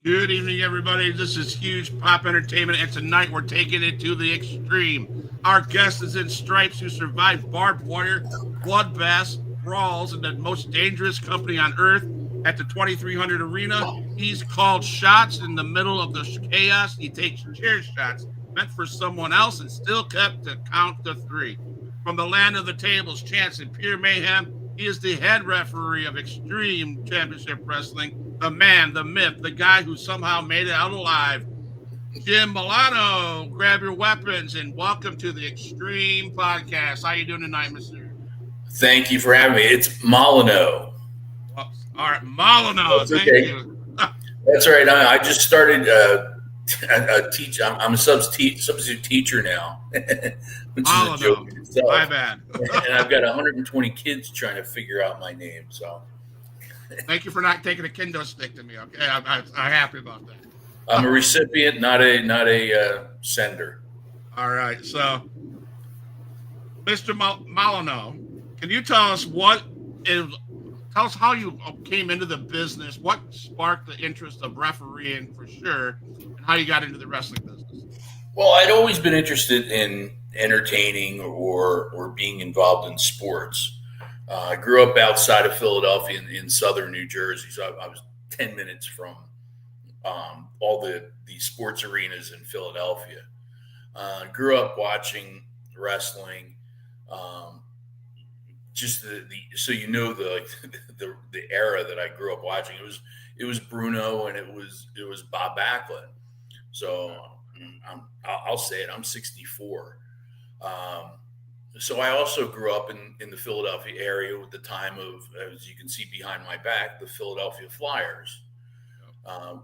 Good evening, everybody. This is Huge Pop Entertainment, and tonight we're taking it to the extreme. Our guest is in stripes who survived barbed wire, bloodbaths, brawls, in the most dangerous company on earth at the 2300 Arena. He's called shots in the middle of the chaos. He takes chair shots meant for someone else and still kept to count to three. From the land of the tables, chance, and pure mayhem, he is the head referee of Extreme Championship Wrestling, the man, the myth, the guy who somehow made it out alive. Jim Milano, grab your weapons and welcome to the Extreme Podcast. How you doing tonight, Mister? Thank you for having me. It's Molineaux. Whoops. All right, Molineaux, That's thank okay. you. That's right. I just started a teach. I'm a substitute teacher now, which is a joke in itself. My bad. And I've got 120 kids trying to figure out my name. So thank you for not taking a kendo stick to me. Okay, I'm happy about that. I'm a recipient, not a sender. All right, so Mr. Molineaux, can you tell us tell us how you came into the business, what sparked the interest of refereeing for sure, and how you got into the wrestling business? Well, I'd always been interested in entertaining or being involved in sports. I grew up outside of Philadelphia in southern New Jersey, so I was 10 minutes from all the sports arenas in Philadelphia. Grew up watching wrestling. Just so you know the era that I grew up watching. It was Bruno and it was Bob Backlund. So I'll say it. I'm 64. So I also grew up in the Philadelphia area at the time of, as you can see behind my back, the Philadelphia Flyers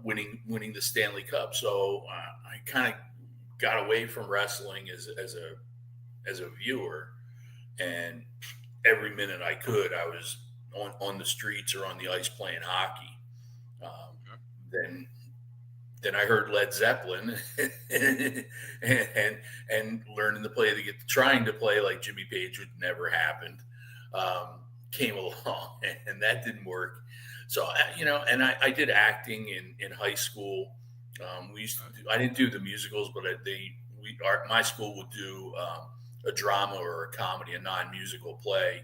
winning the Stanley Cup. So I kind of got away from wrestling as a viewer, and every minute I could, I was on the streets or on the ice playing hockey. Then I heard Led Zeppelin and learning to play trying to play like Jimmy Page, would never happened. Came along and that didn't work. So and I did acting in high school. I didn't do the musicals, but my school would do a drama or a comedy, a non-musical play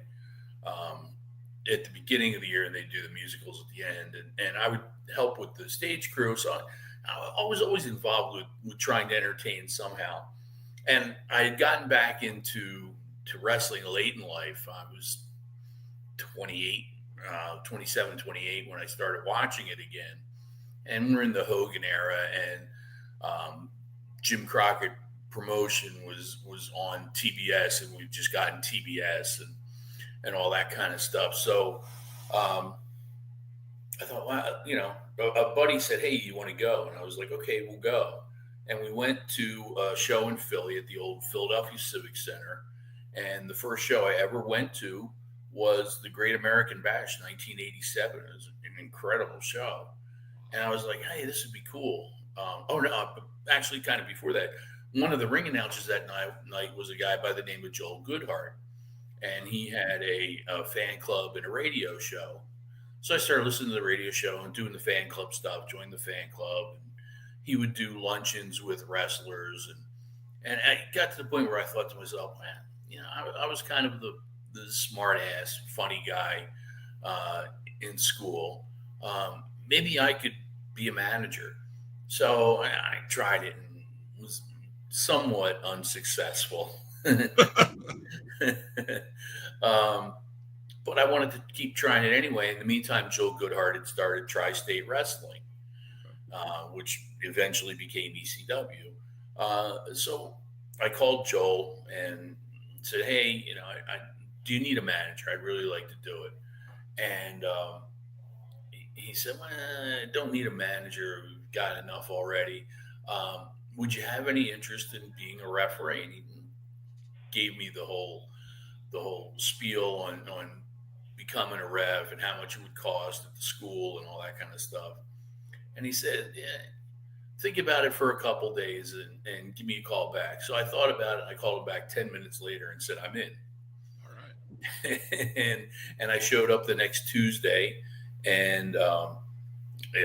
at the beginning of the year, and they do the musicals at the end. And I would help with the stage crew. So I was always involved with trying to entertain somehow. And I had gotten back into wrestling late in life. I was 27, 28 when I started watching it again. And we're in the Hogan era, and Jim Crockett promotion was on TBS, and we've just gotten TBS and all that kind of stuff. So I thought, wow, a buddy said, "Hey, you want to go?" And I was like, "Okay, we'll go." And we went to a show in Philly at the old Philadelphia Civic Center. And the first show I ever went to was the Great American Bash, 1987. It was an incredible show. And I was like, "Hey, this would be cool." Actually, kind of before that, one of the ring announcers that night was a guy by the name of Joel Goodhart. And he had a fan club and a radio show. So I started listening to the radio show and doing the fan club stuff, joined the fan club. And he would do luncheons with wrestlers. And I got to the point where I thought to myself, man, I was kind of the smart ass, funny guy in school. Maybe I could be a manager. So I tried it and was somewhat unsuccessful. But I wanted to keep trying it anyway. In the meantime, Joe Goodhart had started Tri-State Wrestling, which eventually became ECW. So I called Joel and said, "Hey, do you need a manager? I'd really like to do it." And he said, "Well, I don't need a manager. We've got enough already. Would you have any interest in being a referee?" And he gave me the whole spiel on becoming a ref and how much it would cost at the school and all that kind of stuff. And he said, "Yeah, think about it for a couple days and give me a call back." So I thought about it. I called him back 10 minutes later and said, "I'm in." All right. and I showed up the next Tuesday, and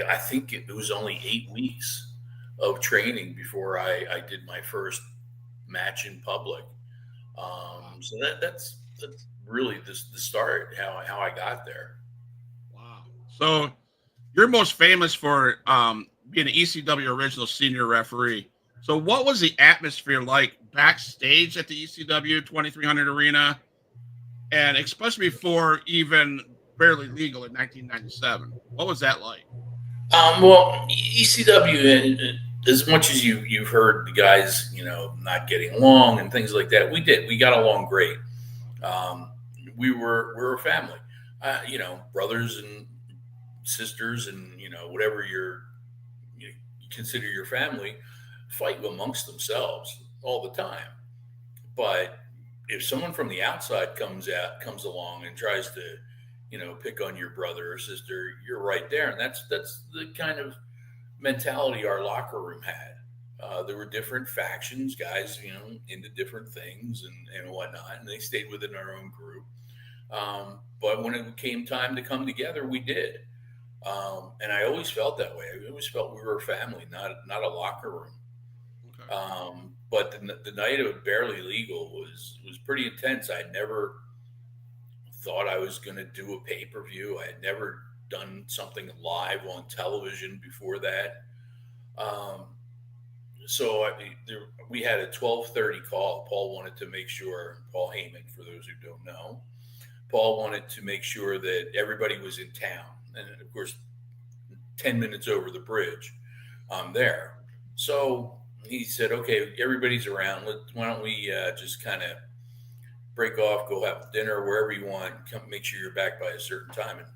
I think it was only 8 weeks of training before I did my first match in public. Wow. So that's really the start how I got there. Wow. So you're most famous for being an ECW original senior referee. So what was the atmosphere like backstage at the ECW 2300 Arena, and especially before even barely legal in 1997? What was that like? Well, ECW, as much as you've heard the guys, not getting along and things like that, we got along great. Um, we were a family, brothers and sisters, and whatever you consider your family, fight amongst themselves all the time. But if someone from the outside comes along and tries to, pick on your brother or sister, you're right there, and that's the kind of mentality our locker room had. There were different factions, guys, into different things and whatnot, and they stayed within our own group. But when it came time to come together, we did. And I always felt that way. I always felt we were a family, not a locker room. Okay. But the night of Barely Legal was pretty intense. I'd never thought I was going to do a pay per view. I had never done something live on television before that. Um, we had a 12:30 call. Paul wanted to make sure, Paul Heyman, for those who don't know, Paul wanted to make sure that everybody was in town, and of course, 10 minutes over the bridge, I'm there. So he said, "Okay, everybody's around. Why don't we just kind of break off, go have dinner wherever you want. Come, make sure you're back by a certain time." And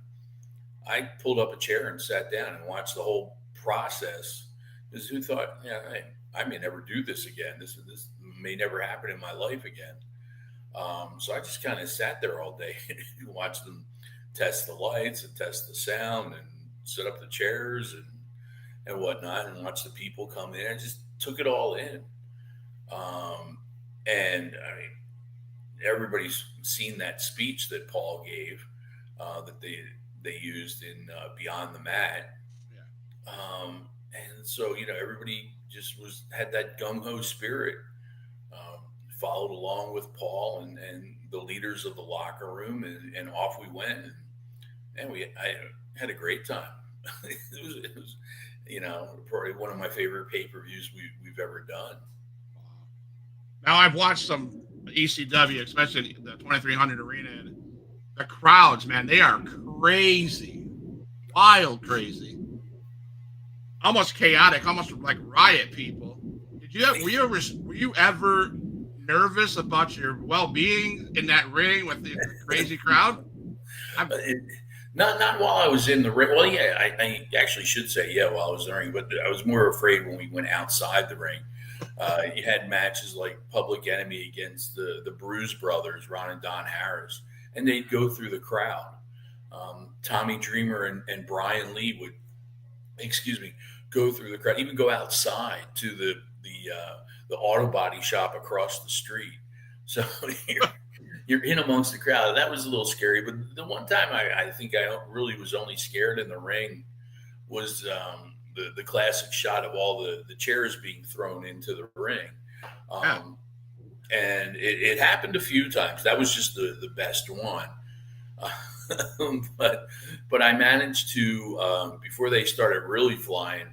I pulled up a chair and sat down and watched the whole process. Because who thought, yeah, I may never do this again. This may never happen in my life again. So I just kind of sat there all day and watched them test the lights and test the sound and set up the chairs and whatnot, and watch the people come in. I just took it all in. And I mean, everybody's seen that speech that Paul gave, that they used in Beyond the Mat. And so everybody just had that gung ho spirit, um, followed along with Paul and the leaders of the locker room, and off we went, and I had a great time. It was probably one of my favorite pay per views we've ever done. Now I've watched some ECW, especially the 2300 Arena, and the crowds, man, they are crazy, wild, crazy, almost chaotic, almost like riot people. Were you ever nervous about your well being in that ring with the crazy crowd? I'm, Not while I was in the ring. Well, yeah, I actually should say yeah while I was in the ring, but I was more afraid when we went outside the ring. You had matches like Public Enemy against the Bruise Brothers, Ron and Don Harris, and they'd go through the crowd. Tommy Dreamer and Brian Lee would, excuse me, go through the crowd, even go outside to the auto body shop across the street. So you're in amongst the crowd. That was a little scary. But the one time I think I really was only scared in the ring was the classic shot of all the chairs being thrown into the ring. yeah. And it happened a few times. That was just the best one. But I managed to, before they started really flying,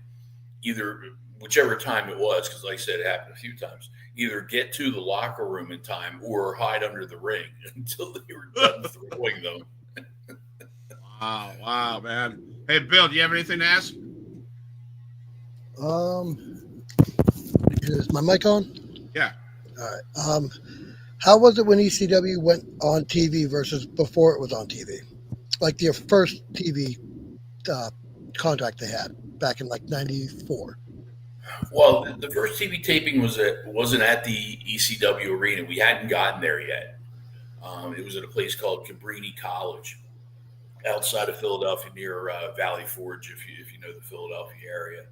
either whichever time it was, because like I said, it happened a few times, either get to the locker room in time or hide under the ring until they were done throwing them. Wow, man. Hey, Bill, do you have anything to ask? Is my mic on? Yeah. All right. How was it when ECW went on TV versus before it was on TV? Like the first TV contract they had back in like '94. Well, the first TV taping wasn't at the ECW arena. We hadn't gotten there yet. It was at a place called Cabrini College, outside of Philadelphia, near Valley Forge, if you know the Philadelphia area.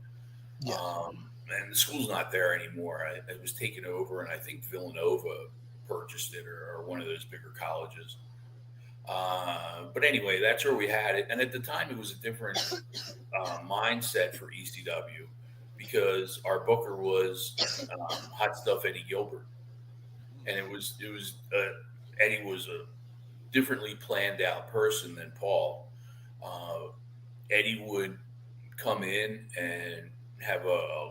Yeah. And the school's not there anymore. It was taken over, and I think Villanova purchased it, or one of those bigger colleges. But anyway, that's where we had it. And at the time, it was a different mindset for ECW because our booker was Hot Stuff Eddie Gilbert, and Eddie was a differently planned out person than Paul. Uh, Eddie would come in and have a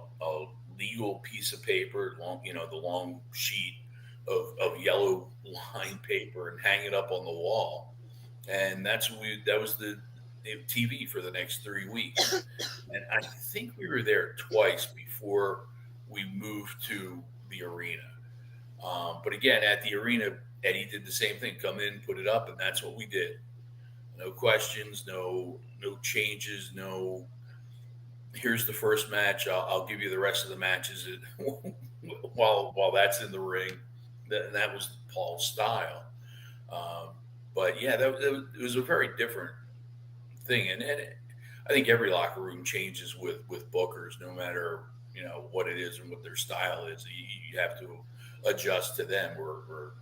legal piece of paper, the long sheet of yellow line paper, and hang it up on the wall. And that was the TV for the next 3 weeks. And I think we were there twice before we moved to the arena. But again, at the arena, Eddie did the same thing: come in, put it up, and that's what we did. No questions, no changes, no. Here's the first match. I'll give you the rest of the matches while that's in the ring. That was Paul's style. But yeah, it was a very different thing, and I think every locker room changes with bookers, no matter what it is and what their style is. You have to adjust to them, or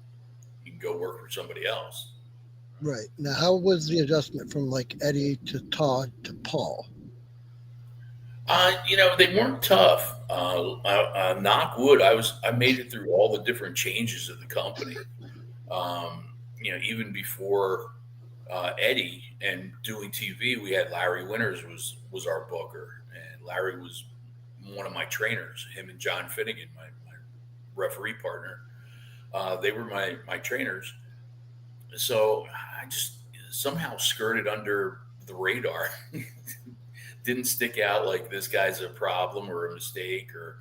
you can go work for somebody else. Right. Now, how was the adjustment from like Eddie to Todd to Paul? They weren't tough. Knock wood. I made it through all the different changes of the company. Even before Eddie and doing TV, we had Larry Winters was our booker, and Larry was one of my trainers. Him and John Finnegan, my referee partner, they were my trainers. So I just somehow skirted under the radar. Didn't stick out like this guy's a problem or a mistake or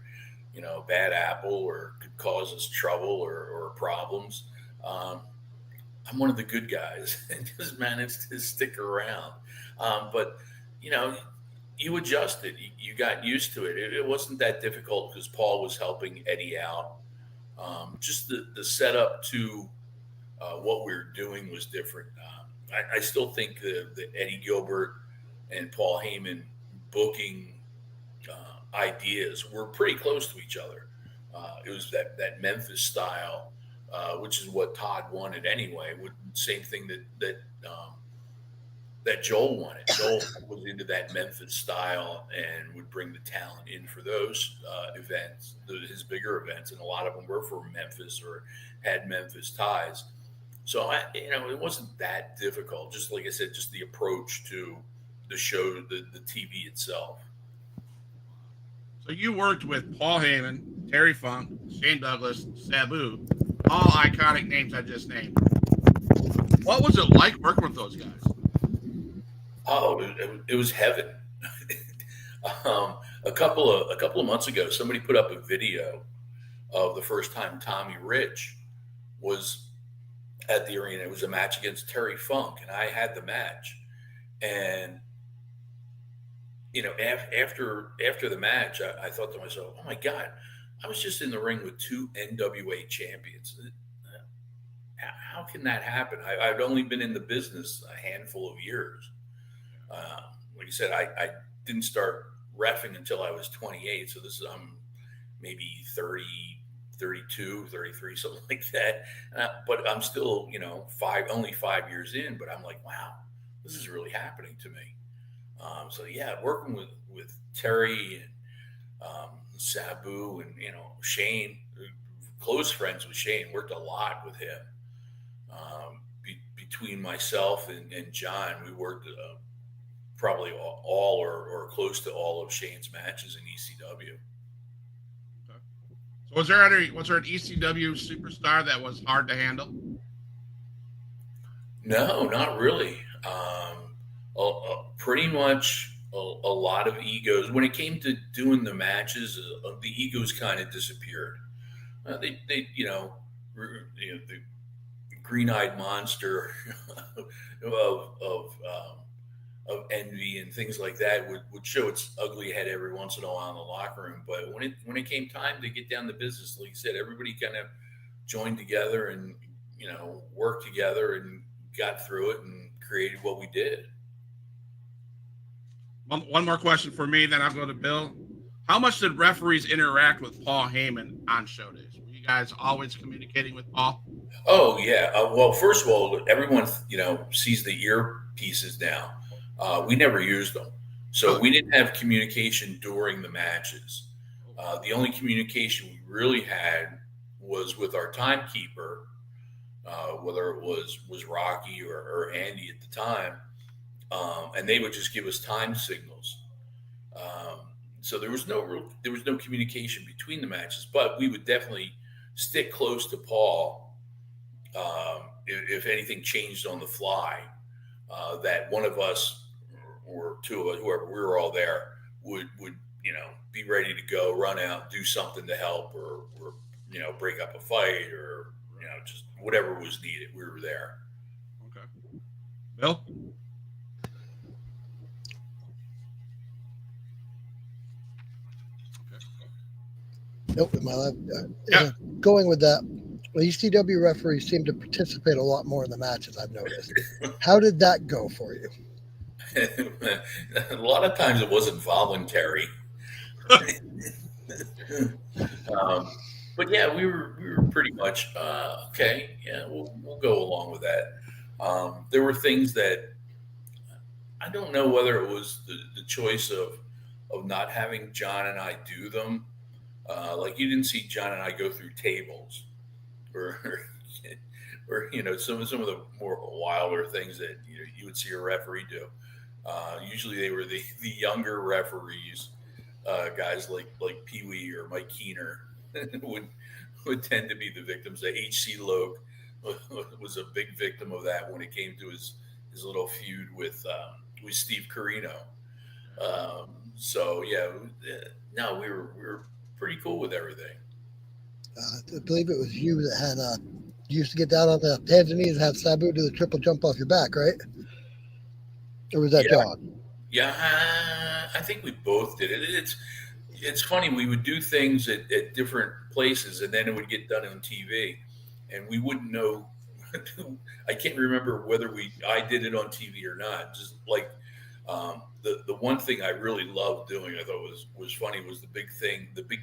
bad apple or could cause us trouble or problems. I'm one of the good guys and just managed to stick around. But you adjusted. You got used to it. It wasn't that difficult because Paul was helping Eddie out. Just the setup to what we were doing was different. I still think the Eddie Gilbert and Paul Heyman booking ideas were pretty close to each other. It was that Memphis style, which is what Todd wanted anyway. Same thing that Joel wanted. Joel was into that Memphis style and would bring the talent in for those events, his bigger events, and a lot of them were from Memphis or had Memphis ties. So it wasn't that difficult. Just like I said, just the approach to the show, the TV itself. So you worked with Paul Heyman, Terry Funk, Shane Douglas, Sabu, all iconic names I just named. What was it like working with those guys? Oh, it was heaven. A couple of months ago, somebody put up a video of the first time Tommy Rich was at the arena. It was a match against Terry Funk, and I had the match. And after the match, I thought to myself, "Oh my God, I was just in the ring with two NWA champions. How can that happen?" I've only been in the business a handful of years. Like you said, I didn't start reffing until I was 28. So I'm maybe 30, 32, 33, something like that. But I'm still, only 5 years in, but I'm like, wow, this is really happening to me. So yeah, working with Terry and Sabu and, Shane, close friends with Shane, worked a lot with him. Between myself and John, we worked probably all or close to all of Shane's matches in ECW. Okay. So was there an ECW superstar that was hard to handle? No, not really. Pretty much a lot of egos. When it came to doing the matches, the egos kind of disappeared. They the green-eyed monster of envy and things like that would show its ugly head every once in a while in the locker room. But when it came time to get down to business, like you said, everybody kind of joined together and worked together and got through it and created what we did. One more question for me, then I'll go to Bill. How much did referees interact with Paul Heyman on show days? Were you guys always communicating with Paul? Oh yeah. Well, first of all, everyone sees the earpieces now. We never used them, so Huh. we didn't have communication during the matches. The only communication we really had was with our timekeeper, whether it was Rocky or Andy at the time, and they would just give us time signals. Um, so there was no communication between the matches, but we would definitely stick close to Paul if anything changed on the fly. That one of us or two of us, whoever, we were all there, would be ready to go, run out, do something to help, or break up a fight, or just whatever was needed. We were there. Okay. Bill? Nope, in my life. Yeah. Going with that, well, ECW referees seem to participate a lot more in the matches, I've noticed. How did that go for you? A lot of times it wasn't voluntary. But yeah, we were pretty much okay. Yeah, we'll go along with that. There were things that I don't know whether it was the choice of not having John and I do them. Like you didn't see John and I go through tables, or or some of the more wilder things that you would see a referee do. Usually they were the younger referees, guys like Pee Wee or Mike Keener would tend to be the victims. H.C. Logue was a big victim of that when it came to his little feud with Steve Carino. So yeah, no, we were pretty cool with everything. I believe it was you that had you used to get down on the hands and knees and have Sabu do the triple jump off your back, right? Or was that Yeah, John? yeah, I think we both did it. It's funny. We would do things at different places, and then it would get done on TV, and we wouldn't know. I can't remember whether I did it on TV or not. Just like the one thing I really loved doing, I thought was funny, was the big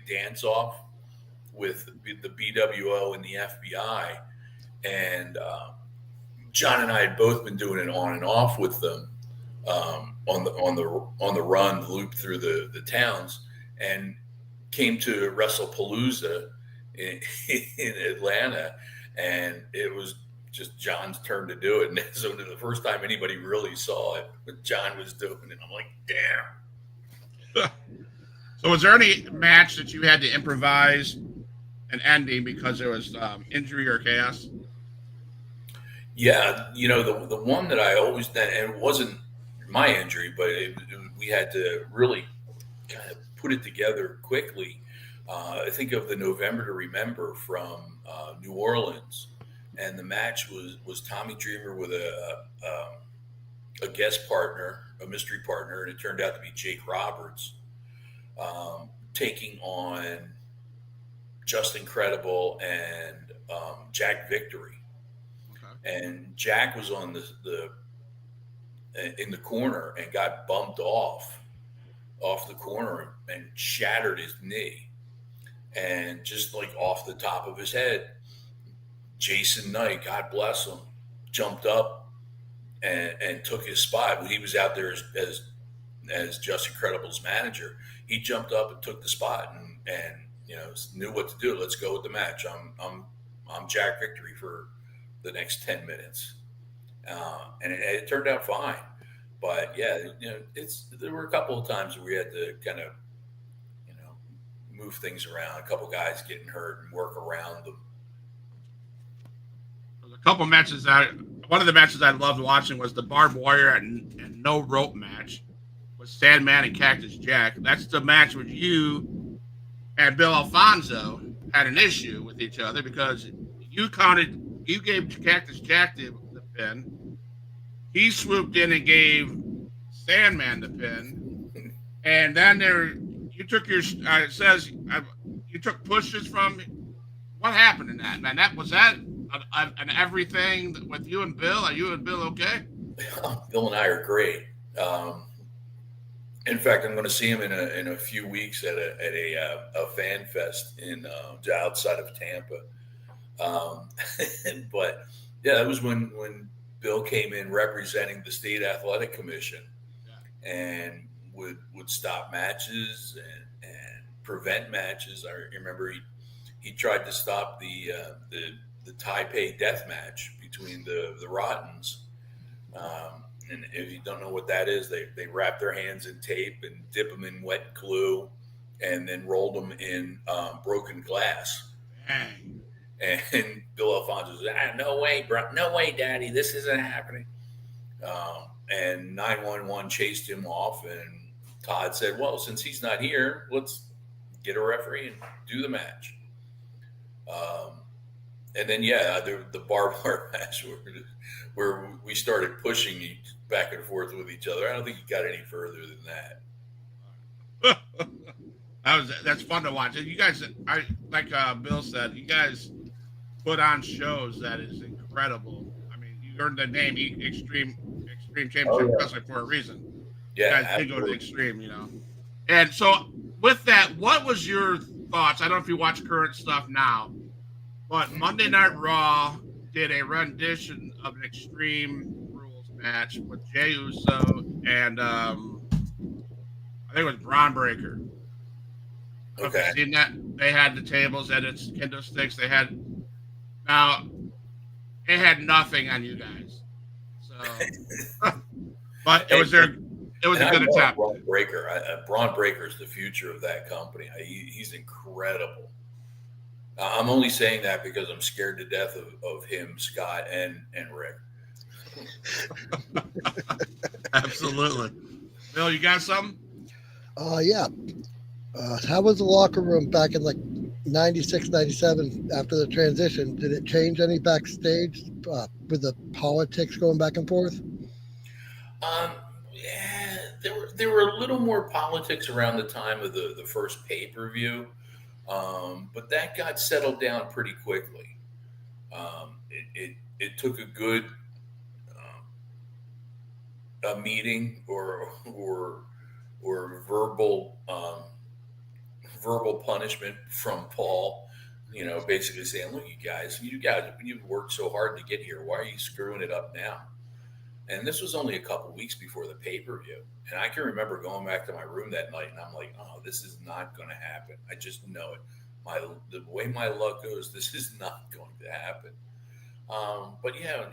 dance off with the BWO and the FBI, and John and I had both been doing it on and off with them, on the run, the loop through the towns, and came to WrestlePalooza in, in Atlanta, and it was just John's turn to do it. And so the first time anybody really saw it, John was doing it. I'm like, damn. So, was there any match that you had to improvise an ending because there was injury or chaos? Yeah, the one that I always did, and it wasn't my injury, but we had to really kind of put it together quickly. I think of the November to Remember from New Orleans, and the match was Tommy Dreamer with a guest partner, a mystery partner, and it turned out to be Jake Roberts, taking on Just Incredible and Jack Victory. Okay. And Jack was on the in the corner and got bumped off the corner and shattered his knee, and just like off the top of his head, Jason Knight, God bless him, jumped up and took his spot. He was out there as Just Incredible's manager. He jumped up and took the spot, and knew what to do. Let's go with the match. I'm Jack Victory for the next 10 minutes. And it turned out fine. But yeah, there were a couple of times where we had to kind of, move things around. A couple guys getting hurt and work around them. There's a couple matches one of the matches I loved watching was the barbed wire and no rope match with Sandman and Cactus Jack. That's the match where you and Bill Alfonso had an issue with each other because you gave Cactus Jack the pin. He swooped in and gave Sandman the pin, and then you took your it says you took pushes from. What happened in that, man? That was an everything with you and Bill. Are you and Bill okay? Bill and I are great. In fact, I'm going to see him in a few weeks at a fan fest in outside of Tampa. Um, but yeah, that was when Bill came in representing the state athletic commission Yeah. and would stop matches and prevent matches. I remember he tried to stop the Taipei death match between the Rottens. And if you don't know what that is, they wrap their hands in tape and dip them in wet glue, and then roll them in broken glass. Dang. And Bill Alfonso said, "No way, bro, no way, Daddy, this isn't happening." And 911 chased him off, and Todd said, "Well, since he's not here, let's get a referee and do the match." Um, and then, yeah, the barbed wire match where we started pushing back and forth with each other. I don't think you got any further than that. That's fun to watch. You guys, like Bill said, you guys put on shows that is incredible. I mean, you earned the name Extreme Championship Wrestling for a reason. Yeah, You guys did go to the Extreme, you know. And so, with that, what was your thoughts? I don't know if you watch current stuff now, but Monday Night Raw did a rendition of an Extreme Rules match with Jey Uso and I think it was Braun Breaker. Okay. Have you seen that? They had the tables and its kendo sticks. They had now it had nothing on you guys. So, but it was their. It was a good attempt. Braun Breaker is the future of that company. He's incredible. I'm only saying that because I'm scared to death of him, Scott, and Rick. Absolutely. Bill, you got something? Yeah. How was the locker room back in like 96, 97 after the transition? Did it change any backstage with the politics going back and forth? Yeah, there were a little more politics around the time of the first pay-per-view, but that got settled down pretty quickly. It took a good a meeting or verbal verbal punishment from Paul, basically saying, "Look, you guys, you've worked so hard to get here. Why are you screwing it up now?" And this was only a couple weeks before the pay-per-view. And I can remember going back to my room that night, and I'm like, "Oh, this is not going to happen. I just know it. The way my luck goes, this is not going to happen." But yeah,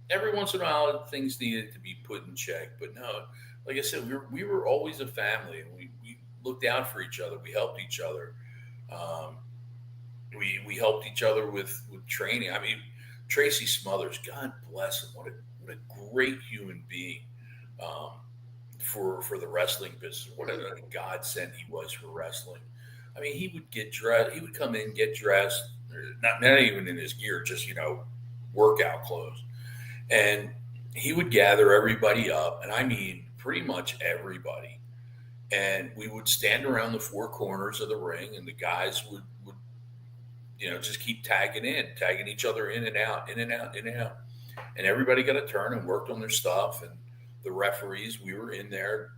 every once in a while, things needed to be put in check. But no, like I said, we were always a family, and we looked out for each other. We helped each other. We helped each other with training. I mean, Tracy Smothers, God bless him. What a great human being for the wrestling business. What a godsend he was for wrestling. I mean, he would get dressed. He would come in, get dressed, not even in his gear, just workout clothes, and he would gather everybody up, and I mean pretty much everybody. And we would stand around the four corners of the ring, and the guys would just keep tagging each other in and out, in and out, in and out. And everybody got a turn and worked on their stuff. And the referees, we were in there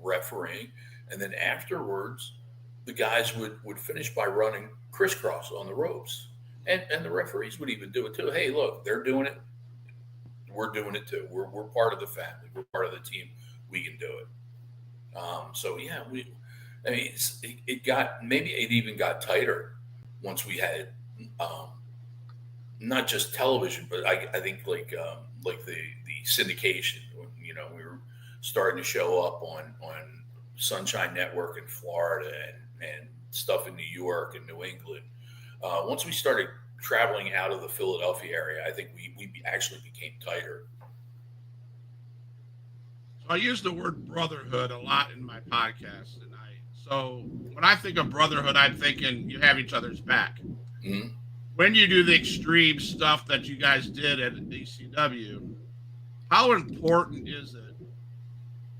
refereeing. And then afterwards, the guys would finish by running crisscross on the ropes. And the referees would even do it too. Hey, look, they're doing it. We're doing it too. We're part of the family. We're part of the team. We can do it. So yeah, it even got tighter once we had not just television, but I think like the syndication. We were starting to show up on Sunshine Network in Florida and stuff in New York and New England. Once we started traveling out of the Philadelphia area, I think we actually became tighter. I use the word brotherhood a lot in my podcast, so when I think of brotherhood, I'm thinking you have each other's back. Mm-hmm. When you do the extreme stuff that you guys did at ECW, how important is it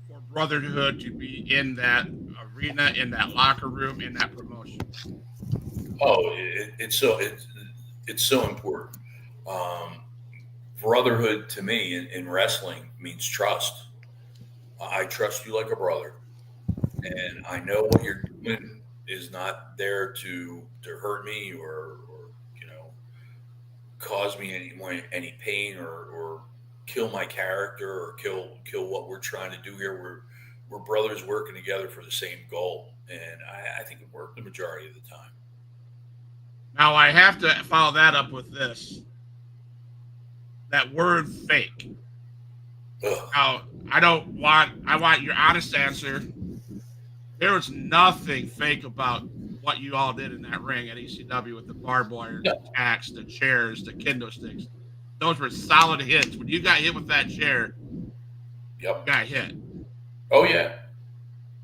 for brotherhood to be in that arena, in that locker room, in that promotion? Oh, it's so important. Brotherhood to me in wrestling means trust. I trust you like a brother, and I know what you're doing is not there to hurt me or cause me any pain or kill my character or kill what we're trying to do here. We're brothers working together for the same goal, and I think it worked the majority of the time. Now I have to follow that up with this. That word fake. Ugh. Now I want your honest answer. There was nothing fake about what you all did in that ring at ECW with the barbed wire, the tacks, the chairs, the kendo sticks. Those were solid hits. When you got hit with that chair, Yep. you got hit. Oh yeah.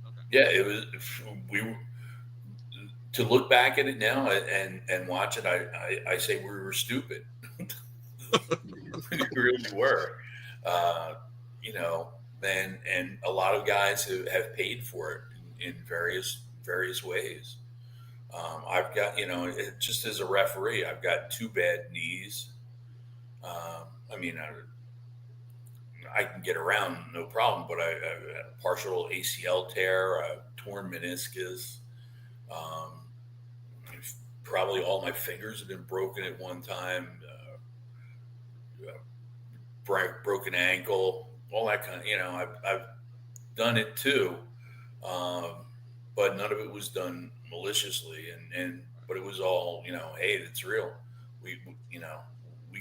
Okay. Yeah, it was. To look back at it now and watch it, I say we were stupid. We really were. And a lot of guys have paid for it in various ways. I've got, just as a referee, I've got 2 bad knees. I can get around no problem, but I had a partial ACL tear, a torn meniscus. Probably all my fingers have been broken at one time. Broken ankle, all that kind of. I've done it too, but none of it was done maliciously, but it was all hey, it's real. We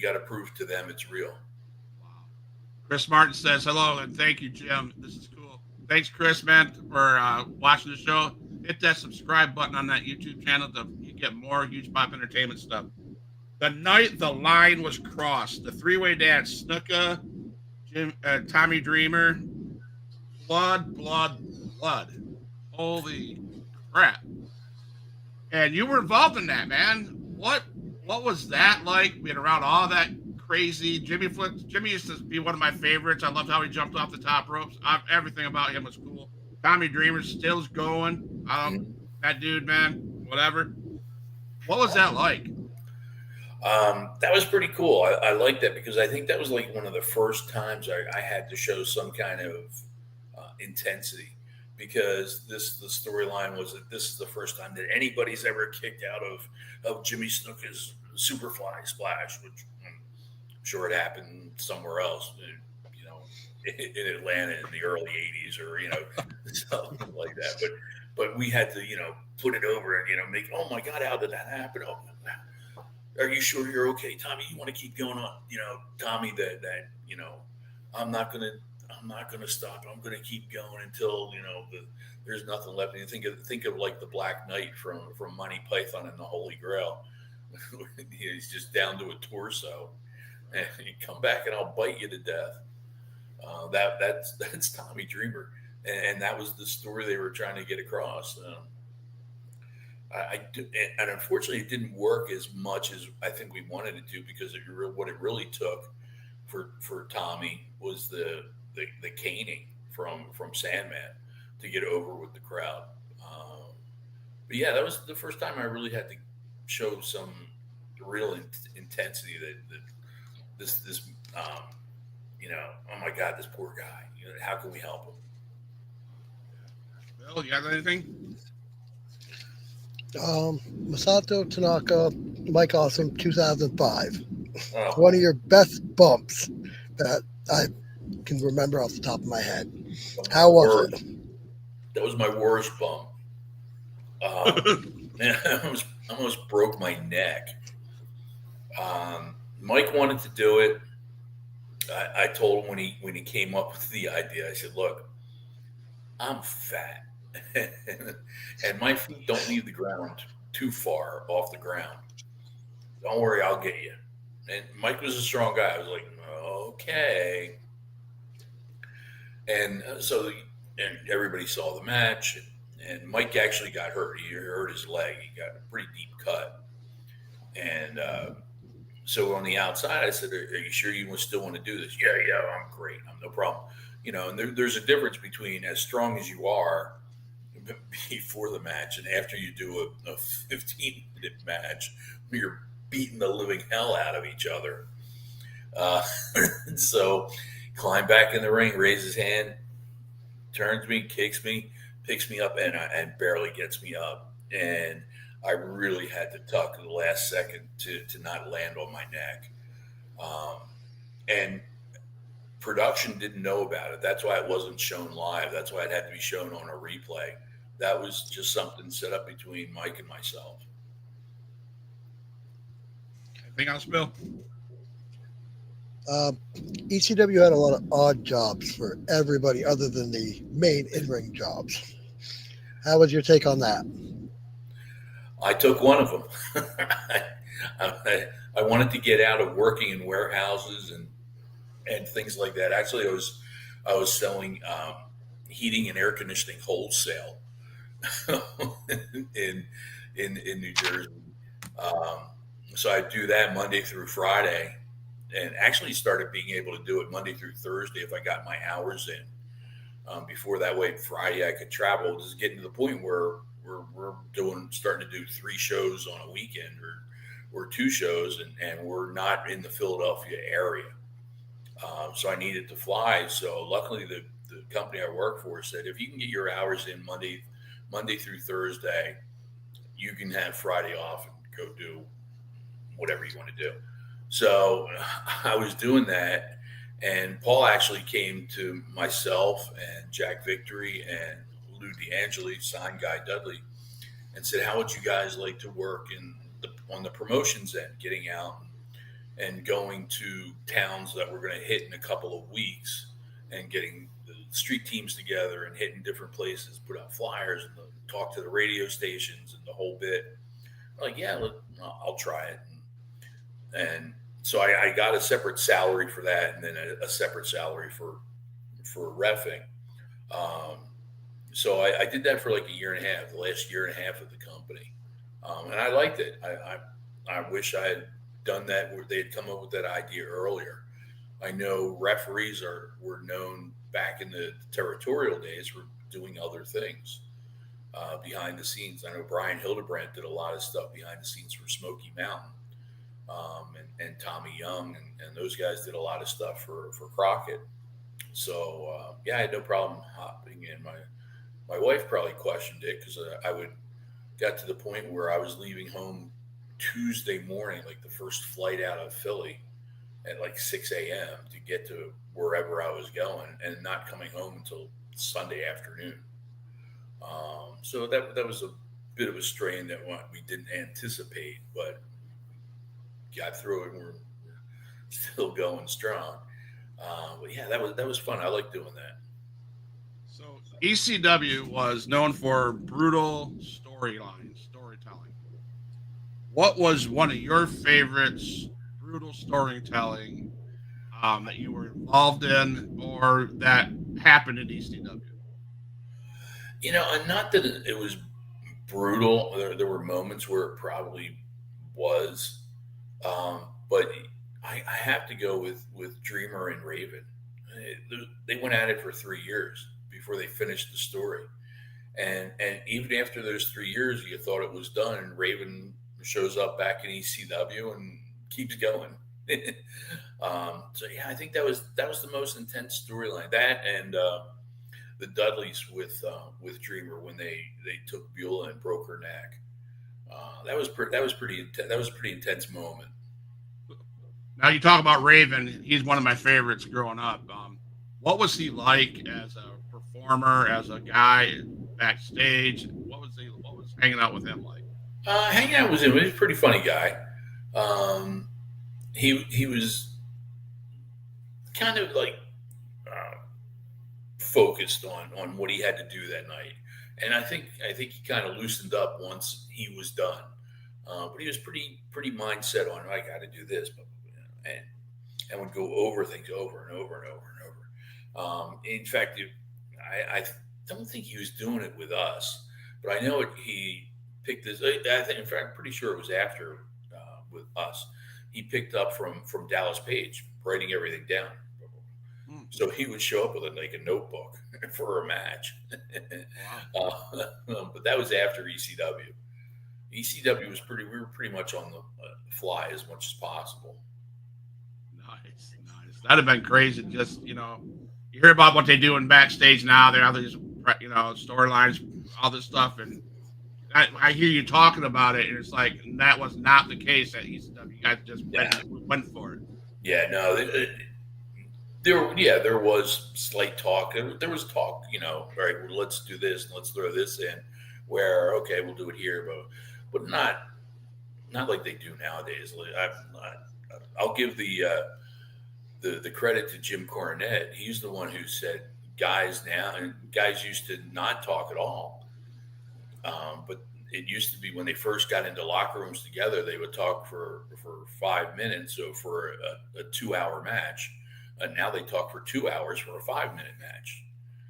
got to prove to them it's real. Wow. Chris Martin says hello and thank you, Jim. This is cool. Thanks, Chris, man, for watching the show. Hit that subscribe button on that YouTube channel to get more Huge Pop Entertainment stuff. The night the line was crossed, the 3-way dance, Snuka, Jim, Tommy Dreamer, blood. Holy crap! And you were involved in that, man. What was that like? Being around all that crazy Jimmy used to be one of my favorites. I loved how he jumped off the top ropes. Everything about him was cool. Tommy Dreamer still's going. That dude, man. Whatever. What was that like? That was pretty cool. I liked that because I think that was like one of the first times I had to show some kind of intensity, because the storyline was that this is the first time that anybody's ever kicked out of Jimmy Snuka's Superfly Splash, which I'm sure it happened somewhere else, in Atlanta in the early 80s or, something like that. But we had to, put it over and, make, oh my God, how did that happen? Oh, are you sure you're okay, Tommy? You want to keep going on? Tommy, that I'm not gonna stop. I'm gonna keep going until there's nothing left. And you think of like the Black Knight from Monty Python and the Holy Grail. He's just down to a torso, and you come back and I'll bite you to death. That's Tommy Dreamer, and that was the story they were trying to get across. And unfortunately, it didn't work as much as I think we wanted it to, because what it really took for Tommy was the caning from Sandman to get over with the crowd. But yeah, that was the first time I really had to show some real intensity that this oh my God, this poor guy, how can we help him? Bill, you got anything? Masato Tanaka, Mike Awesome, 2005. Oh. One of your best bumps that I can remember off the top of my head. How was it? That was my worst bump. I almost broke my neck. Mike wanted to do it. I told him when he came up with the idea, I said, look, I'm fat. And my feet don't leave the ground too far off the ground. Don't worry, I'll get you. And Mike was a strong guy. I was like, okay. And and everybody saw the match. And Mike actually got hurt. He hurt his leg. He got a pretty deep cut. And so on the outside, I said, are you sure you still want to do this? Yeah, I'm great. I'm no problem. And there's a difference between as strong as you are before the match and after you do a 15-minute match where you're beating the living hell out of each other. So climb back in the ring, raise his hand, turns me, kicks me, picks me up, and barely gets me up. And I really had to tuck at the last second to not land on my neck. And production didn't know about it. That's why it wasn't shown live. That's why it had to be shown on a replay. That was just something set up between Mike and myself. Anything else, Bill? ECW had a lot of odd jobs for everybody other than the main in-ring jobs. How was your take on that? I took one of them. I wanted to get out of working in warehouses and things like that. Actually, I was selling heating and air conditioning wholesale in New Jersey. So I do that Monday through Friday, and actually started being able to do it Monday through Thursday if I got my hours in. Before that way, Friday I could travel. Just getting to the point where we're starting to do 3 shows on a weekend or 2 shows, and we're not in the Philadelphia area. So I needed to fly. So luckily, the company I work for said, if you can get your hours in Monday through Thursday, you can have Friday off and go do whatever you want to do. So I was doing that, and Paul actually came to myself and Jack Victory and Lou DeAngeli, signed Guy Dudley, and said, how would you guys like to work on the promotions end, getting out and going to towns that we're going to hit in a couple of weeks and getting the street teams together and hitting different places, put out flyers and talk to the radio stations and the whole bit. I'm like, yeah, I'll try it. And so I got a separate salary for that, and then a separate salary for reffing. So I did that for like a year and a half, the last year and a half of the company. And I liked it. I wish I had done that where they had come up with that idea earlier. I know referees were known back in the territorial days for doing other things behind the scenes. I know Brian Hildebrandt did a lot of stuff behind the scenes for Smoky Mountain, and Tommy Young, and those guys did a lot of stuff for Crockett. So yeah, I had no problem hopping in. My wife probably questioned it because got to the point where I was leaving home Tuesday morning, like the first flight out of Philly at like 6 a.m. to get to wherever I was going, and not coming home until Sunday afternoon. So that was a bit of a strain that we didn't anticipate, but got through it, and we're still going strong. But yeah, that was fun. I like doing that. So ECW was known for brutal storytelling. What was one of your favorites, brutal storytelling, that you were involved in or that happened in ECW? Not that it was brutal. There were moments where it probably was, but I have to go with Dreamer and Raven. They went at it for 3 years before they finished the story, and even after those 3 years, you thought it was done, and Raven shows up back in ECW and keeps going. So yeah, I think that was the most intense storyline. That and the Dudleys with Dreamer when they took Beulah and broke her neck. That was pretty intense moment. Now you talk about Raven. He's one of my favorites growing up. What was he like as a performer, as a guy backstage? What was hanging out with him like? Hanging out with him, he was a pretty funny guy. He was kind of like focused on what he had to do that night, and I think he kind of loosened up once he was done. But he was pretty mindset on, I got to do this, and would go over things over and over and over and over. In fact, I don't think he was doing it with us, but I know he picked this. I think, in fact, I'm pretty sure it was after with us. He picked up from Dallas Page, writing everything down. So he would show up with a notebook for a match. But that was after ECW. ECW was we were pretty much on the fly as much as possible. Nice. That'd have been crazy. Just, you hear about what they do in backstage now. There are these, storylines, all this stuff. And I hear you talking about it, and it's like that was not the case at ECW. You guys just went for it. Yeah, no, there was slight talk. There was talk, all right, well, let's do this and let's throw this in. Where okay, we'll do it here, but not like they do nowadays. I'll give the credit to Jim Cornette. He's the one who said guys used to not talk at all. But it used to be when they first got into locker rooms together, they would talk for 5 minutes. So for a 2-hour match, and now they talk for 2 hours for a 5-minute match.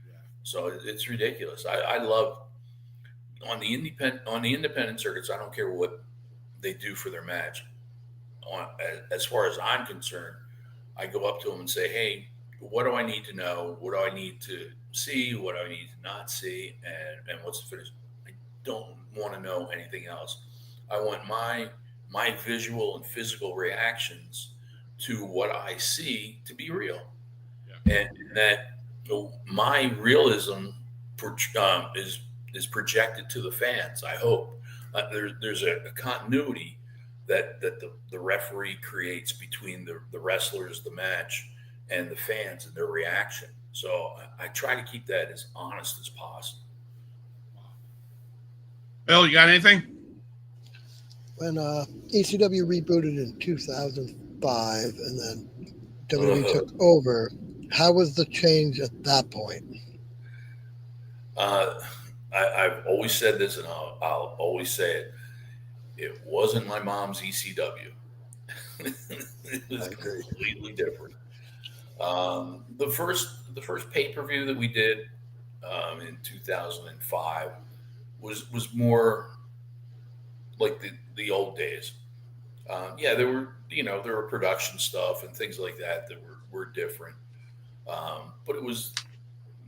Yeah. So it's ridiculous. I love on the independent circuits. I don't care what they do for their match. As far as I'm concerned, I go up to them and say, "Hey, what do I need to know? What do I need to see? What do I need to not see? And what's the finish?" I don't want to know anything else. I want my visual and physical reactions to what I see to be real, and that my realism is projected to the fans. I hope there's a continuity that the referee creates between the wrestlers, the match, and the fans and their reaction. So I try to keep that as honest as possible. Bill, you got anything? When ECW rebooted in 2005 and then WWE took over, how was the change at that point? I've always said this, and I'll always say it. It wasn't my mom's ECW. It was completely different. The first pay-per-view that we did in 2005 was more like the old days. There were production stuff and things like that were different, but it was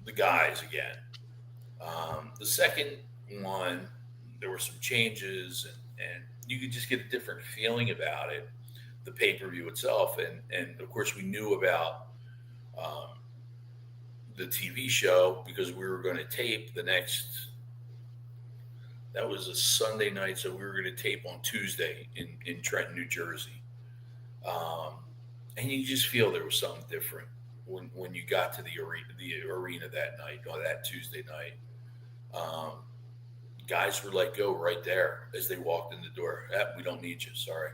the guys again. The second one, there were some changes, and you could just get a different feeling about it, the pay-per-view itself, and of course we knew about the TV show because we were going to tape the next. That was a Sunday night, so we were going to tape on Tuesday in Trenton, New Jersey. And you just feel there was something different when you got to the arena that night, or that Tuesday night. Guys were let go right there as they walked in the door. We don't need you, sorry.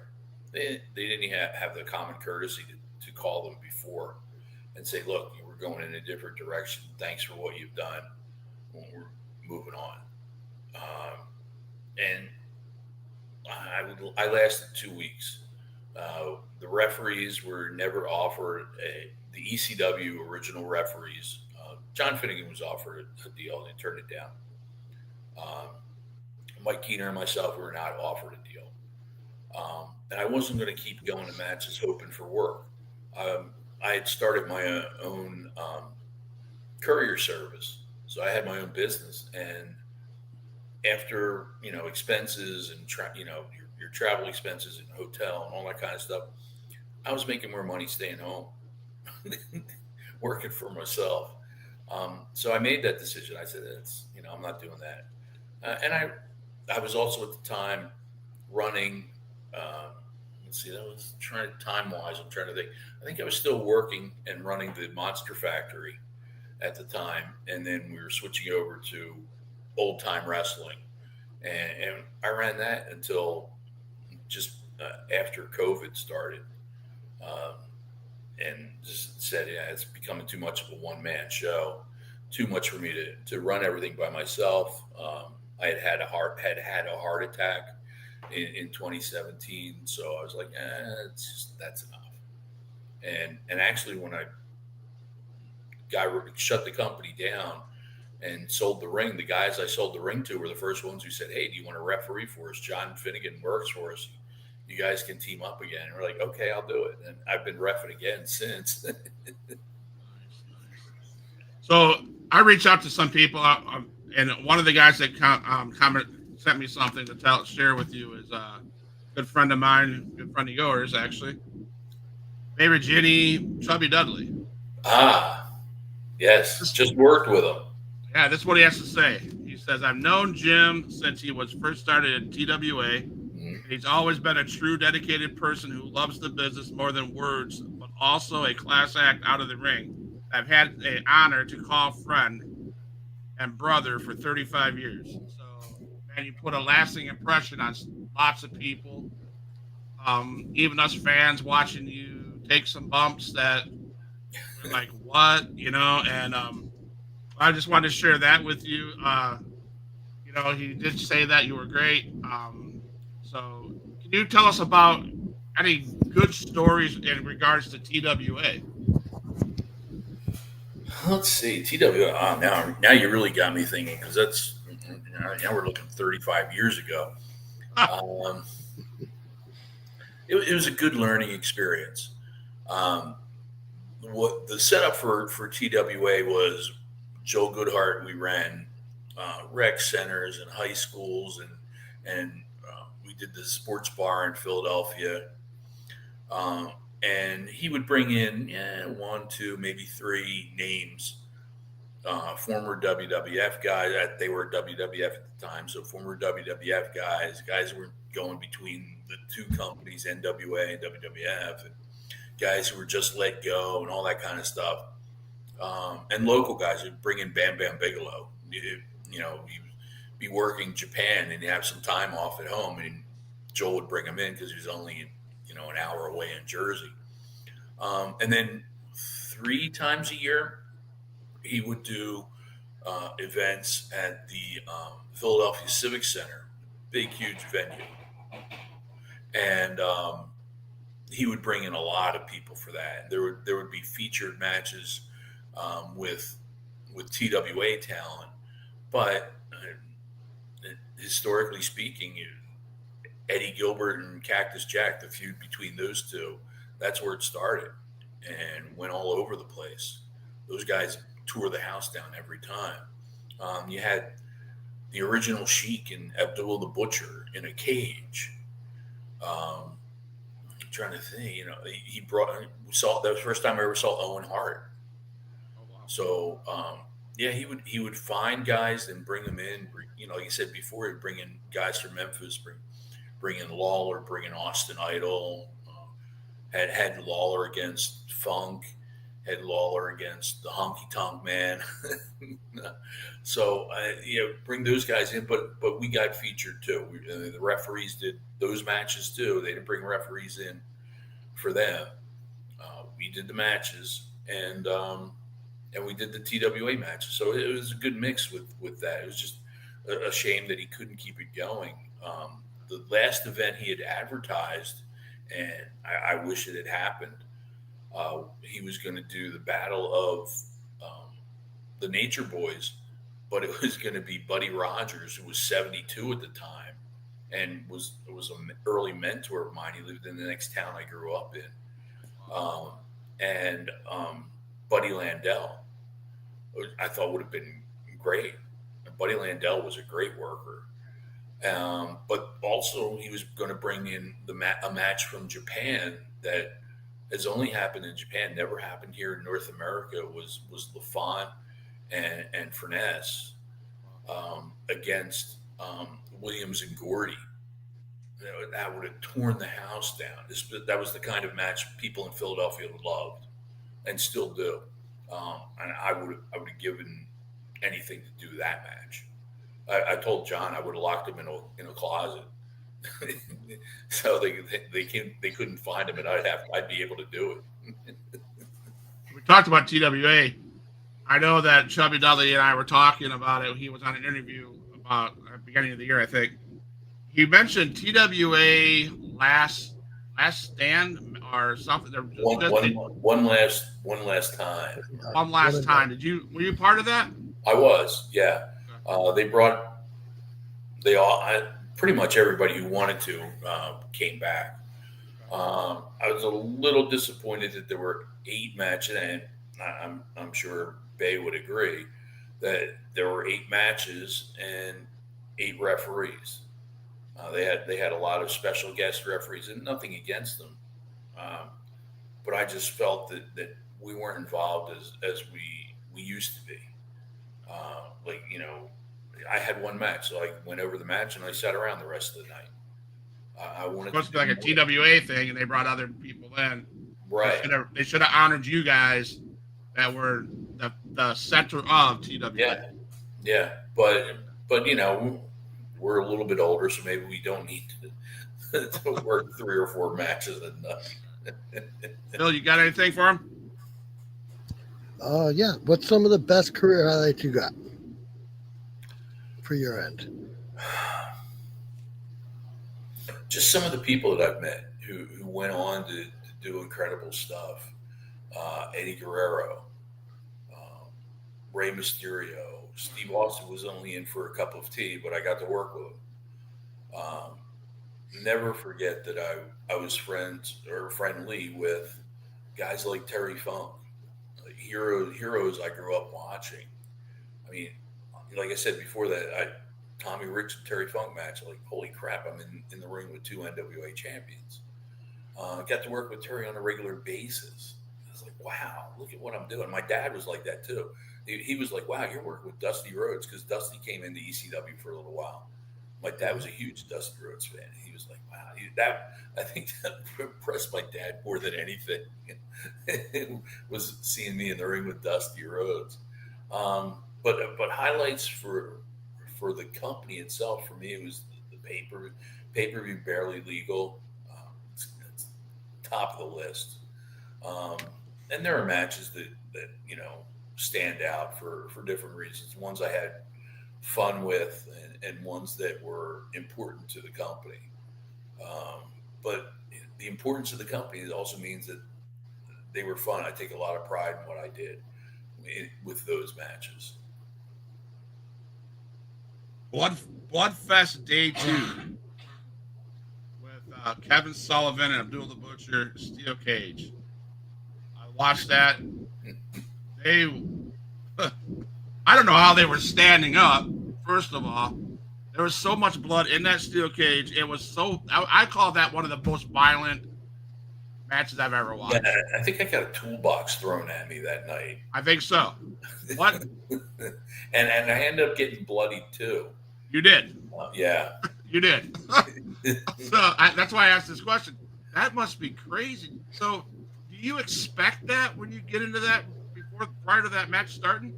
They didn't have the common courtesy to call them before and say, look, we're going in a different direction. Thanks for what you've done. We're moving on. And I lasted 2 weeks. The referees were never offered the ECW original referees. John Finnegan was offered a deal and they turned it down. Mike Keener and myself were not offered a deal. And I wasn't going to keep going to matches hoping for work. I had started my own courier service. So I had my own business, and after, expenses and your travel expenses and hotel and all that kind of stuff, I was making more money staying home, working for myself. So I made that decision. I said, I'm not doing that. And I was also at the time running, that was time-wise, I'm trying to think. I think I was still working and running the Monster Factory at the time. And then we were switching over to old-time wrestling. And I ran that until just after COVID started. And just said, it's becoming too much of a one-man show, too much for me to run everything by myself. I had a heart attack in 2017, so I was like, that's enough. And actually, when I shut the company down and sold the ring, the guys I sold the ring to were the first ones who said, "Hey, do you want to referee for us? John Finnegan works for us. You guys can team up again." And we're like, "Okay, I'll do it." And I've been reffing again since. So I reached out to some people, and one of the guys that sent me something to share with you is a good friend of mine, good friend of yours, actually. Favorite Ginny, Chubby Dudley. Ah, yes. Just worked with him. Yeah, that's what he has to say. He says, I've known Jim since he was first started at TWA. And he's always been a true dedicated person who loves the business more than words, but also a class act out of the ring. I've had the honor to call friend and brother for 35 years. So, man, you put a lasting impression on lots of people. Even us fans watching you take some bumps that we're like, what, and I just wanted to share that with you. He did say that you were great. So can you tell us about any good stories in regards to TWA? Let's see, TWA. Now you really got me thinking, because now we're looking 35 years ago. Um, it was a good learning experience. What the setup for TWA was, Joe Goodhart. We ran rec centers and high schools, and we did the sports bar in Philadelphia. And he would bring in one, two, maybe three names, former WWF guys. They were WWF at the time, so former WWF guys were going between the two companies, NWA and WWF, and guys who were just let go and all that kind of stuff. And local guys would bring in Bam Bam Bigelow. You'd be working Japan and you have some time off at home, and Joel would bring him in because he was only an hour away in Jersey. And then 3 times a year, he would do events at the Philadelphia Civic Center, big, huge venue. And he would bring in a lot of people for that. There would be featured matches with TWA talent, but historically speaking, Eddie Gilbert and Cactus Jack, the feud between those two, that's where it started and went all over the place. Those guys tore the house down every time. You had the original Sheik and Abdullah the Butcher in a cage. I'm trying to think, that was the first time I ever saw Owen Hart. Oh, wow. So, he would find guys and bring them in. Like you said before, he'd bring in guys from Memphis, bring in Lawler, bring in Austin Idol. Had Lawler against Funk, had Lawler against the Honky Tonk Man. So bring those guys in, but we got featured too. The referees did those matches too. They didn't bring referees in for them. We did the matches, and we did the TWA matches. So it was a good mix with that. It was just a shame that he couldn't keep it going. The last event he had advertised, and I wish it had happened, he was going to do the battle of the Nature Boys, but it was going to be Buddy Rogers, who was 72 at the time, and was an early mentor of mine. He lived in the next town I grew up in, and Buddy Landell, I thought would have been great. Buddy Landell was a great worker. But also he was going to bring in a match from Japan that has only happened in Japan, never happened here in North America. Was LaFont and Furness against Williams and Gordy. That would have torn the house down. That was the kind of match people in Philadelphia loved and still do. And I would have given anything to do that match. I told John I would have locked him in a closet, so they couldn't find him, and I'd be able to do it. We talked about TWA. I know that Chubby Dudley and I were talking about it. He was on an interview about at the beginning of the year, I think. He mentioned TWA last stand or something. One last time. One last time. Were you part of that? I was, yeah. Pretty much everybody who wanted to came back. I was a little disappointed that there were 8 matches, and I'm sure Bay would agree that there were 8 matches and 8 referees. They had a lot of special guest referees, and nothing against them, but I just felt that we weren't involved as we used to be. I had one match, so I went over the match and I sat around the rest of the night. I wanted Supposed to be to like do a more. TWA thing, and they brought other people in. Right. They should have honored you guys that were the center of TWA. Yeah. Yeah. But we're a little bit older, so maybe we don't need to work 3 or 4 matches a night. Bill, you got anything for him? Yeah. What's some of the best career highlights you got for your end? Just some of the people that I've met who went on to do incredible stuff. Eddie Guerrero, Rey Mysterio. Steve Austin was only in for a cup of tea, but I got to work with him. Never forget that I was friendly with guys like Terry Funk, like heroes I grew up watching. I mean, like I said before that, Tommy Ricks and Terry Funk match, like, holy crap, I'm in the ring with 2 NWA champions. Got to work with Terry on a regular basis. I was like, wow, look at what I'm doing. My dad was like that too. He was like, wow, you're working with Dusty Rhodes, because Dusty came into ECW for a little while. My dad was a huge Dusty Rhodes fan. He was like, wow, I think that impressed my dad more than anything. Was seeing me in the ring with Dusty Rhodes. But highlights for the company itself, for me, it was the pay-per-view Barely Legal. It's top of the list. And there are matches that stand out for different reasons. Ones I had fun with, and ones that were important to the company. But the importance of the company also means that they were fun. I take a lot of pride in what I did with those matches. Bloodfest Day 2 with Kevin Sullivan and Abdul the Butcher, Steel Cage. I watched that. I don't know how they were standing up. First of all, there was so much blood in that steel cage. It was so. I call that one of the most violent matches I've ever watched. Yeah, I think I got a toolbox thrown at me that night. I think so. What? and I ended up getting bloodied too. You did. Yeah. You did. So that's why I asked this question. That must be crazy. So, do you expect that when you get into that prior to that match starting?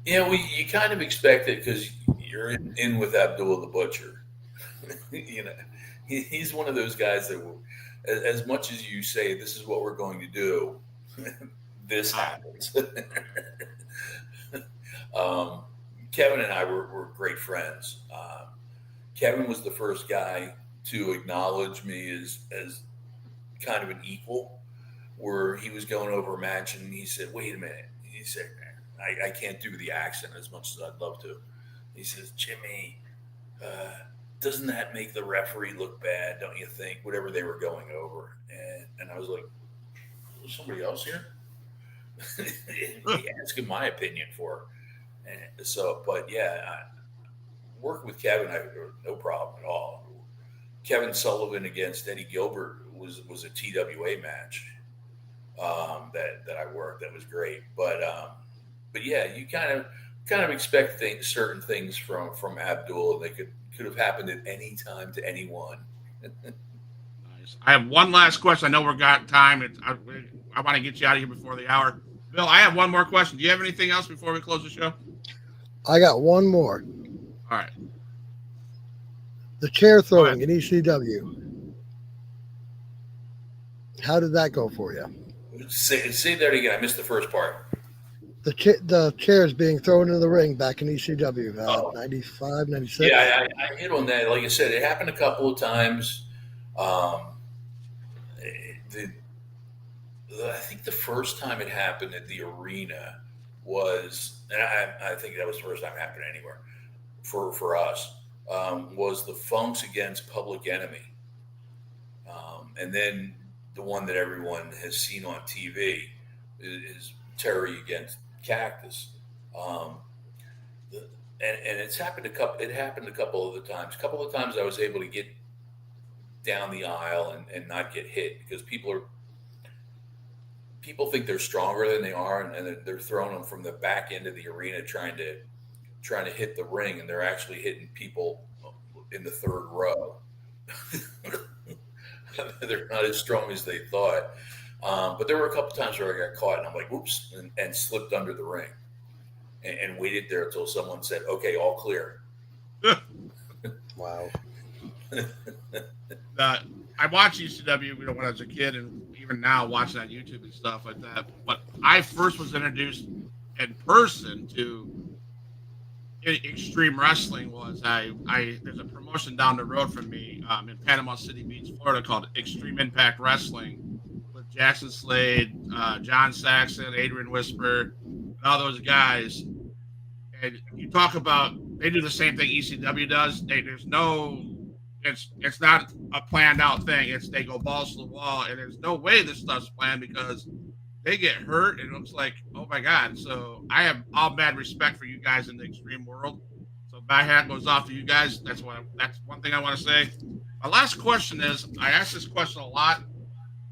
Yeah, you kind of expect it because you're in with Abdul the Butcher. He's one of those guys that will, as much as you say this is what we're going to do, this happens. Kevin and I were great friends. Kevin was the first guy to acknowledge me as kind of an equal, where he was going over a match and he said, wait a minute. He said, I can't do the accent as much as I'd love to. He says, Jimmy, doesn't that make the referee look bad, don't you think? Whatever they were going over. And I was like, there's somebody else here? He asking my opinion for. And so, but yeah, working with Kevin, no problem at all. Kevin Sullivan against Eddie Gilbert was a TWA match that I worked. That was great. But yeah, you kind of expect certain things from Abdul, and they could have happened at any time to anyone. Nice. I have one last question. I know we've got time. I want to get you out of here before the hour. Bill, I have one more question. Do you have anything else before we close the show? I got one more. All right. The chair throwing in ECW. How did that go for you? Say that again. I missed the first part. The chairs being thrown into the ring back in ECW, 95, 96. Yeah, I hit on that. Like I said, it happened a couple of times. I think the first time it happened at the arena was, and I think that was the first time it happened anywhere for us, was the Funks against Public Enemy. And then the one that everyone has seen on TV is Terry against Cactus. And it's happened it happened a couple of the times. A couple of times I was able to get down the aisle and not get hit, because people think they're stronger than they are, and they're throwing them from the back end of the arena trying to trying to hit the ring, and they're actually hitting people in the third row. They're not as strong as they thought. But there were a couple times where I got caught, and I'm like, "Oops," and slipped under the ring, and waited there until someone said, "Okay, all clear." Wow. I watched ECW, when I was a kid, and even now watching on YouTube and stuff like that. But I first was introduced in person to extreme wrestling was there's a promotion down the road from me in Panama City Beach, Florida, called Extreme Impact Wrestling with Jackson Slade, John Saxon, Adrian Whisper, and all those guys. And you talk about they do the same thing ECW does. It's not a planned out thing. They go balls to the wall, and there's no way this stuff's planned because they get hurt, and it looks like, oh my God. So I have all mad respect for you guys in the extreme world. So my hat goes off to you guys. That's one thing I want to say. My last question is, I ask this question a lot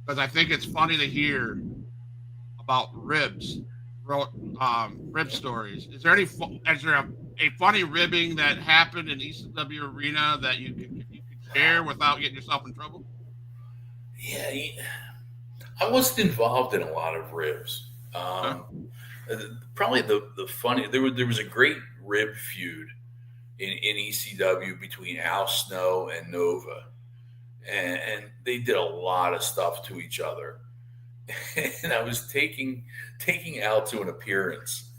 because I think it's funny to hear about rib stories. Is there a funny ribbing that happened in ECW arena that you could share without getting yourself in trouble? Yeah, I wasn't involved in a lot of ribs. Probably the funny there was a great rib feud in ECW between Al Snow and Nova, and they did a lot of stuff to each other. And I was taking Al to an appearance,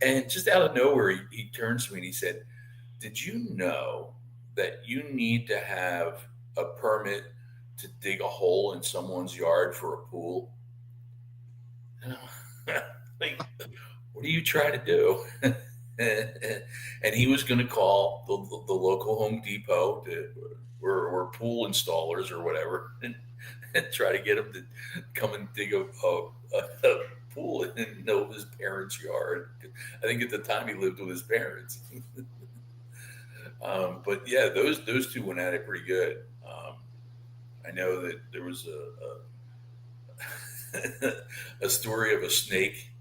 and just out of nowhere, he turns to me and he said, "Did you know that you need to have a permit to dig a hole in someone's yard for a pool?" Like, what are you trying to do? And he was going to call the local Home Depot or pool installers or whatever, and try to get him to come and dig a pool in Nova's parents' yard. I think at the time he lived with his parents. But yeah, those two went at it pretty good. I know that there was a story of a snake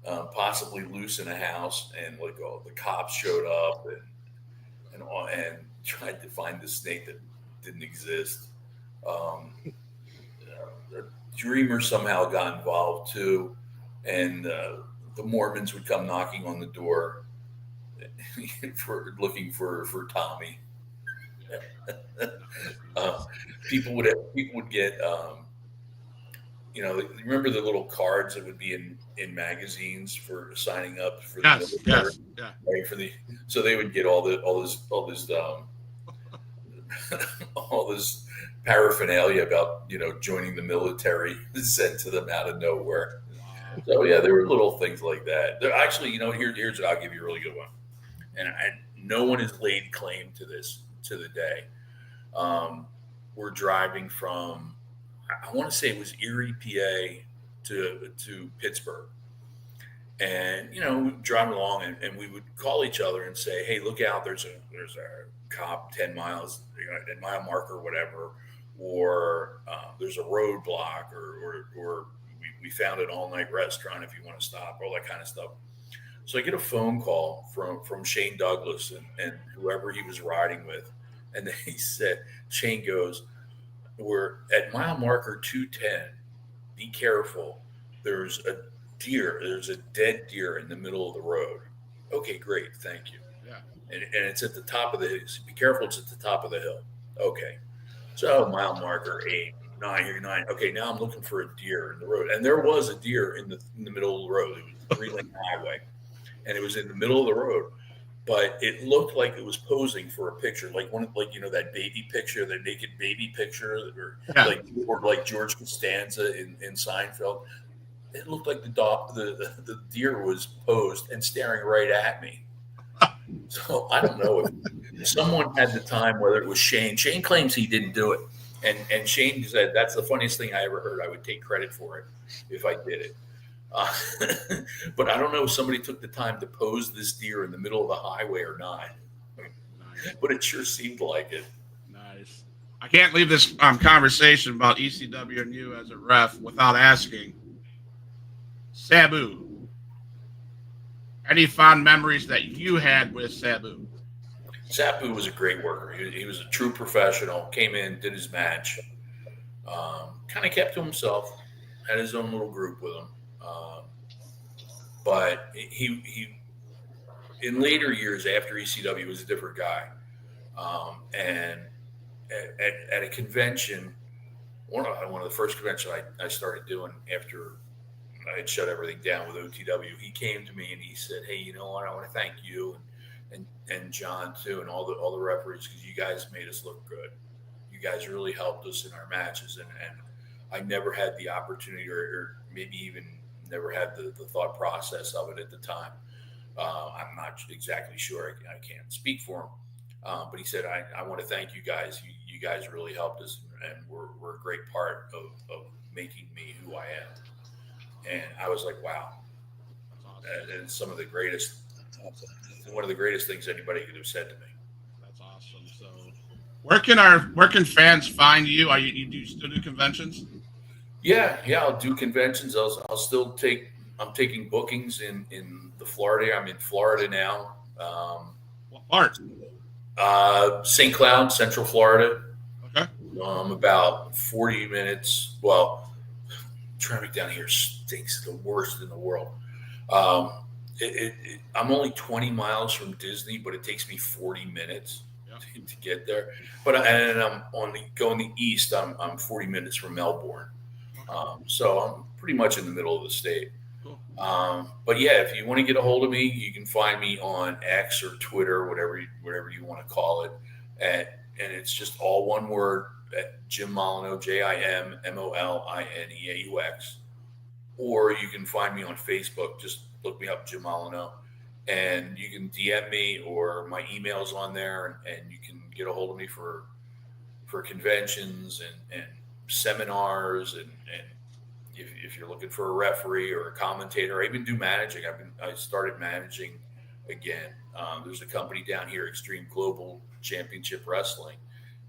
possibly loose in a house, and the cops showed up and tried to find the snake that didn't exist. The Dreamer somehow got involved too, and the Mormons would come knocking on the door looking for Tommy. People would get remember the little cards that would be in magazines for signing up for the military? Yeah. Right, so they would get all this all this paraphernalia about joining the military sent to them out of nowhere. So yeah, there were little things like that. There actually, here's I'll give you a really good one, and no one has laid claim to this to the day. We're driving from, I want to say it was Erie, PA to Pittsburgh. And, driving along and we would call each other and say, "Hey, look out, there's a cop 10 miles, at mile marker or whatever, or there's a roadblock, or we found an all-night restaurant if you want to stop," all that kind of stuff. So I get a phone call from Shane Douglas and whoever he was riding with. And he said, Shane goes, "We're at mile marker 210. Be careful. There's a dead deer in the middle of the road." Okay, great. Thank you. Yeah. And it's at the top of the hill. So be careful. It's at the top of the hill. Okay. So mile marker 8, 9. Okay, now I'm looking for a deer in the road. And there was a deer in the middle of the road. It was a 3-lane highway. And it was in the middle of the road. But it looked like it was posing for a picture, like that baby picture, that naked baby picture, or like George Costanza in Seinfeld. It looked like the deer was posed and staring right at me. So I don't know if someone had the time, whether it was Shane. Shane claims he didn't do it, and Shane said that's the funniest thing I ever heard. I would take credit for it if I did it. But I don't know if somebody took the time to pose this deer in the middle of the highway or not. Nice. But it sure seemed like it. Nice. I can't leave this conversation about ECW and you as a ref without asking, Sabu, Any fond memories that you had with Sabu? Sabu was a great worker. He was a true professional. Came in, did his match. Kind of kept to himself. Had his own little group with him. But he in later years after ECW was a different guy. And at a convention, one of the first conventions I started doing after I had shut everything down with OTW, he came to me and he said, "Hey, you know what? I want to thank you and John too, and all the referees, because you guys made us look good. You guys really helped us in our matches, and I never had the opportunity, or maybe even never had the thought process of it at the time. I'm not exactly sure. I can't speak for him, but he said, I want to thank you guys. You guys really helped us, and we're a great part of making me who I am." And I was like, wow. And some of the greatest, one of the greatest things anybody could have said to me. That's awesome. So where can fans find you? You do still do conventions? Yeah, I'll do conventions. I'll still I'm taking bookings in the Florida. I'm in Florida now. What part? St. Cloud, Central Florida. Okay. About 40 minutes. Well, traffic down here stinks, the worst in the world. I'm only 20 miles from Disney, but it takes me 40 minutes to get there. But and I'm going the east. I'm 40 minutes from Melbourne. So I'm pretty much in the middle of the state. Cool. But yeah, if you want to get a hold of me, you can find me on X or Twitter, whatever you want to call it. And it's just all one word, at Jim Molineaux, JimMolineaux. Or you can find me on Facebook. Just look me up, Jim Molineaux. And you can DM me, or my email's on there, and you can get a hold of me for conventions and seminars, and if you're looking for a referee or a commentator. I even do managing. I started managing again. There's a company down here, Extreme Global Championship Wrestling,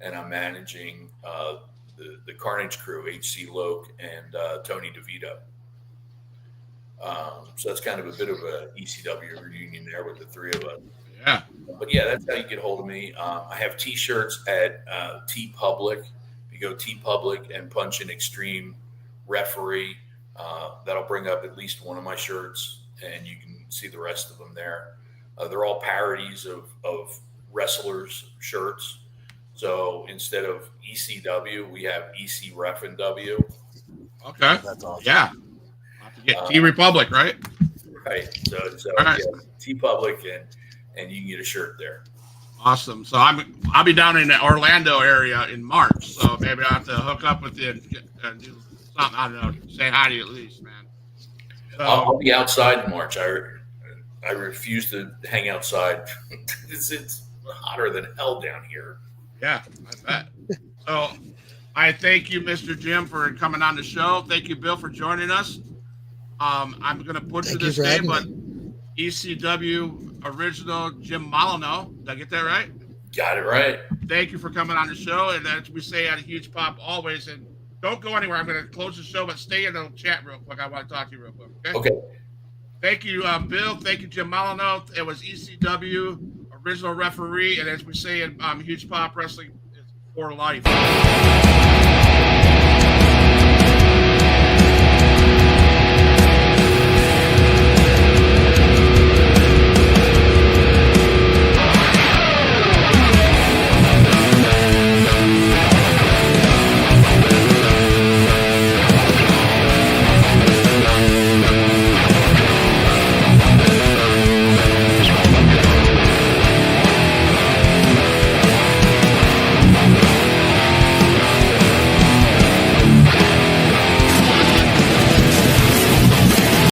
and I'm managing the Carnage crew, HC Loke and Tony DeVito. So that's kind of a bit of a ECW reunion there with the three of us. Yeah. But yeah, that's how you get a hold of me. I have T-shirts at TeePublic. You go TeePublic and punch in Extreme Referee. That'll bring up at least one of my shirts, and you can see the rest of them there. They're all parodies of wrestlers' shirts. So instead of ECW, we have EC Ref and W. Okay. That's awesome. Yeah. Yeah, T Republic, right? Right. So right. Yeah, TeePublic, and you can get a shirt there. Awesome. So I'll be down in the Orlando area in March. So maybe I'll have to hook up with you and do something. I don't know. Say hi to you at least, man. So, I'll be outside in March. I refuse to hang outside. It's hotter than hell down here. Yeah, I bet. So I thank you, Mr. Jim, for coming on the show. Thank you, Bill, for joining us. I'm going to butcher this name, but ECW original Jim Molineaux. Did I get that right? Got it right. Thank you for coming on the show. And as we say at a Huge Pop always, and don't go anywhere. I'm going to close the show, but stay in the chat real quick. I want to talk to you real quick. Okay. Thank you, Bill. Thank you, Jim Molineaux. It was ECW original referee. And as we say in Huge Pop Wrestling, it's for life.